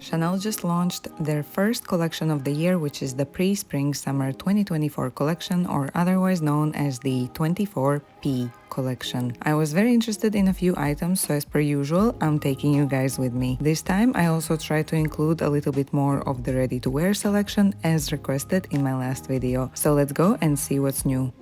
Chanel just launched their first collection of the year, which is the Pre-Spring Summer 2024 collection, or otherwise known as the 24P collection. I was very interested in a few items, so as per usual, I'm taking you guys with me. This time I also tried to include a little bit more of the ready-to-wear selection as requested in my last video. So let's go and see what's new.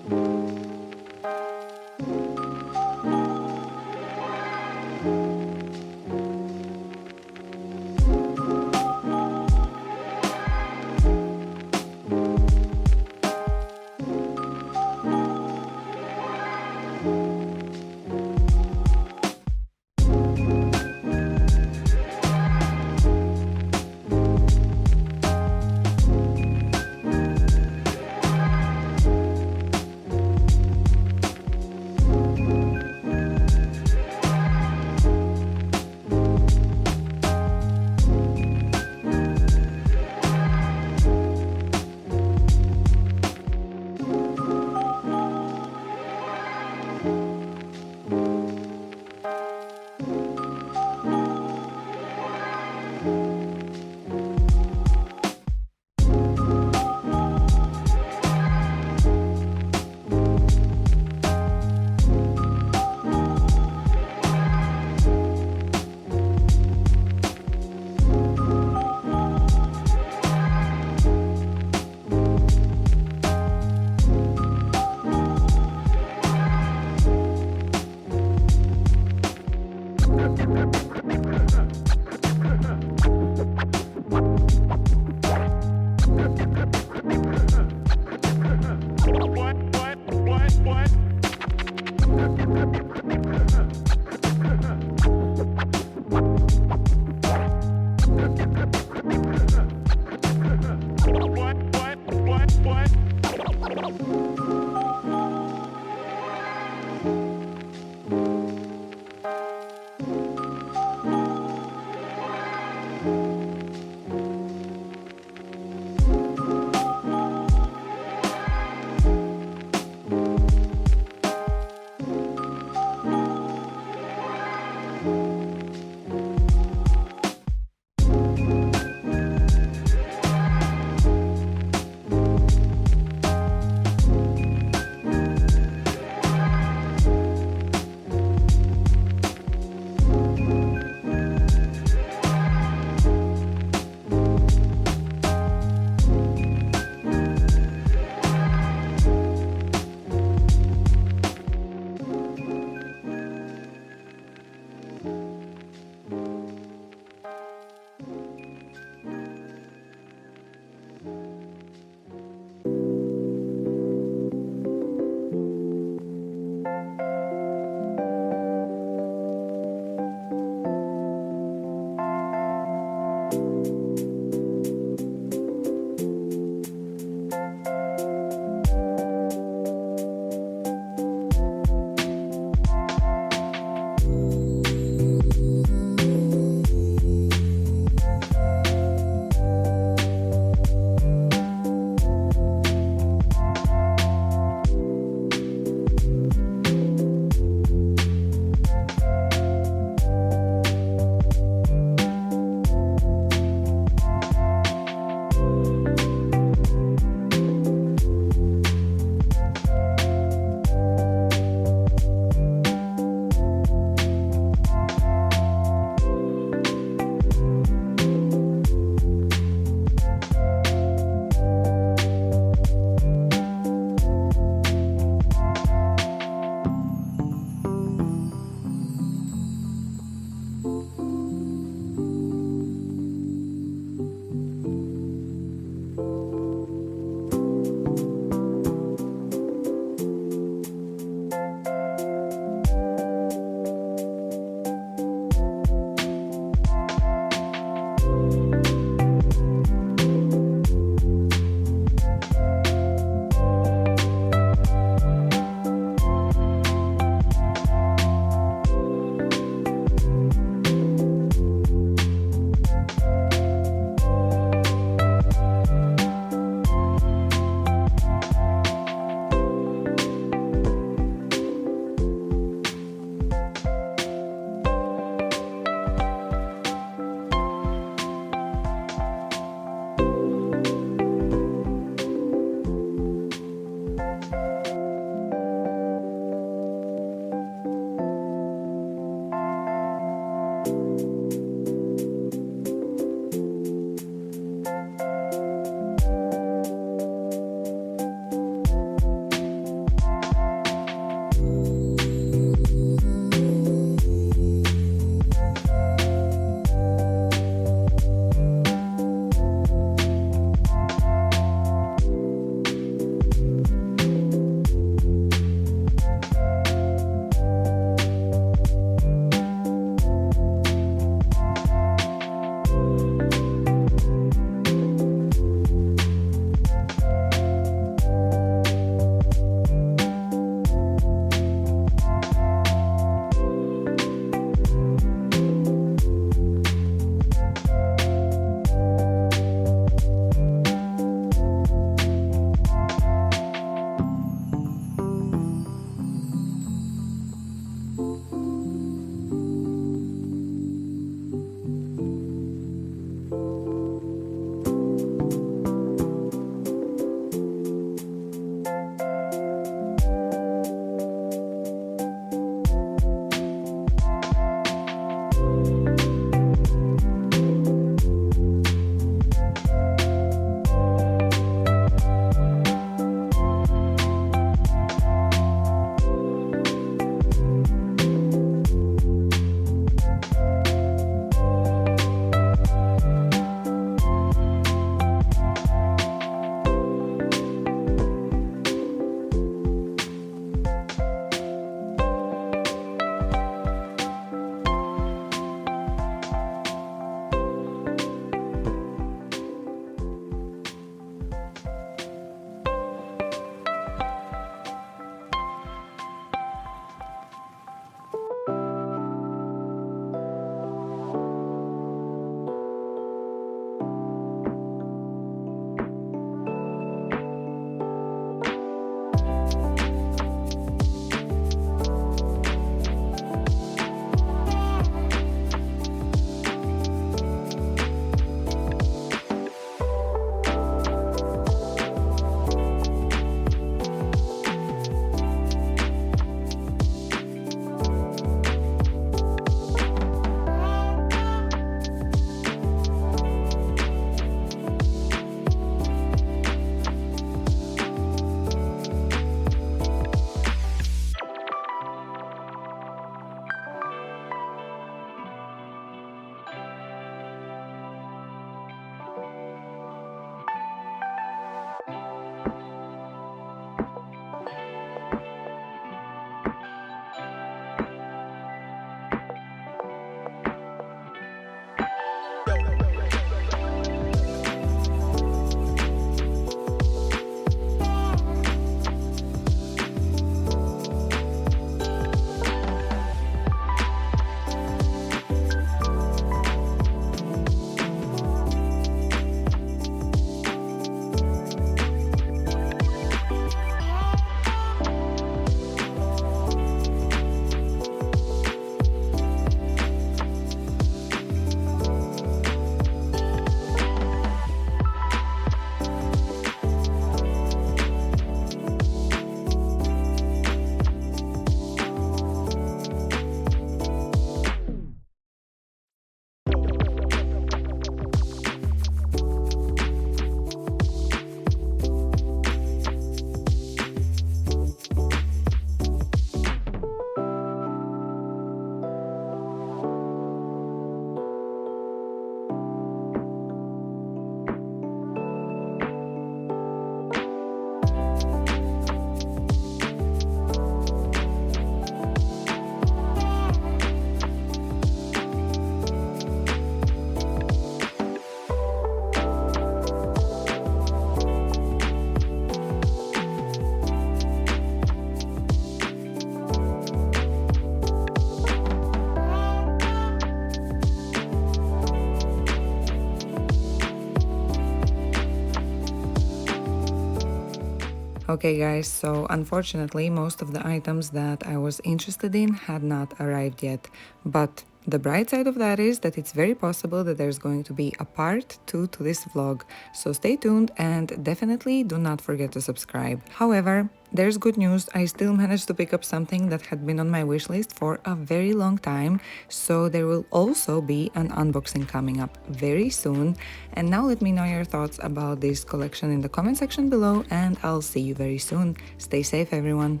Okay guys, so unfortunately most of the items that I was interested in had not arrived yet, but the bright side of that is that it's very possible that there's going to be a part 2 to this vlog, so stay tuned and definitely do not forget to subscribe. However, there's good news. I still managed to pick up something that had been on my wish list for a very long time, so there will also be an unboxing coming up very soon. And now let me know your thoughts about this collection in the comment section below, and I'll see you very soon. Stay safe everyone.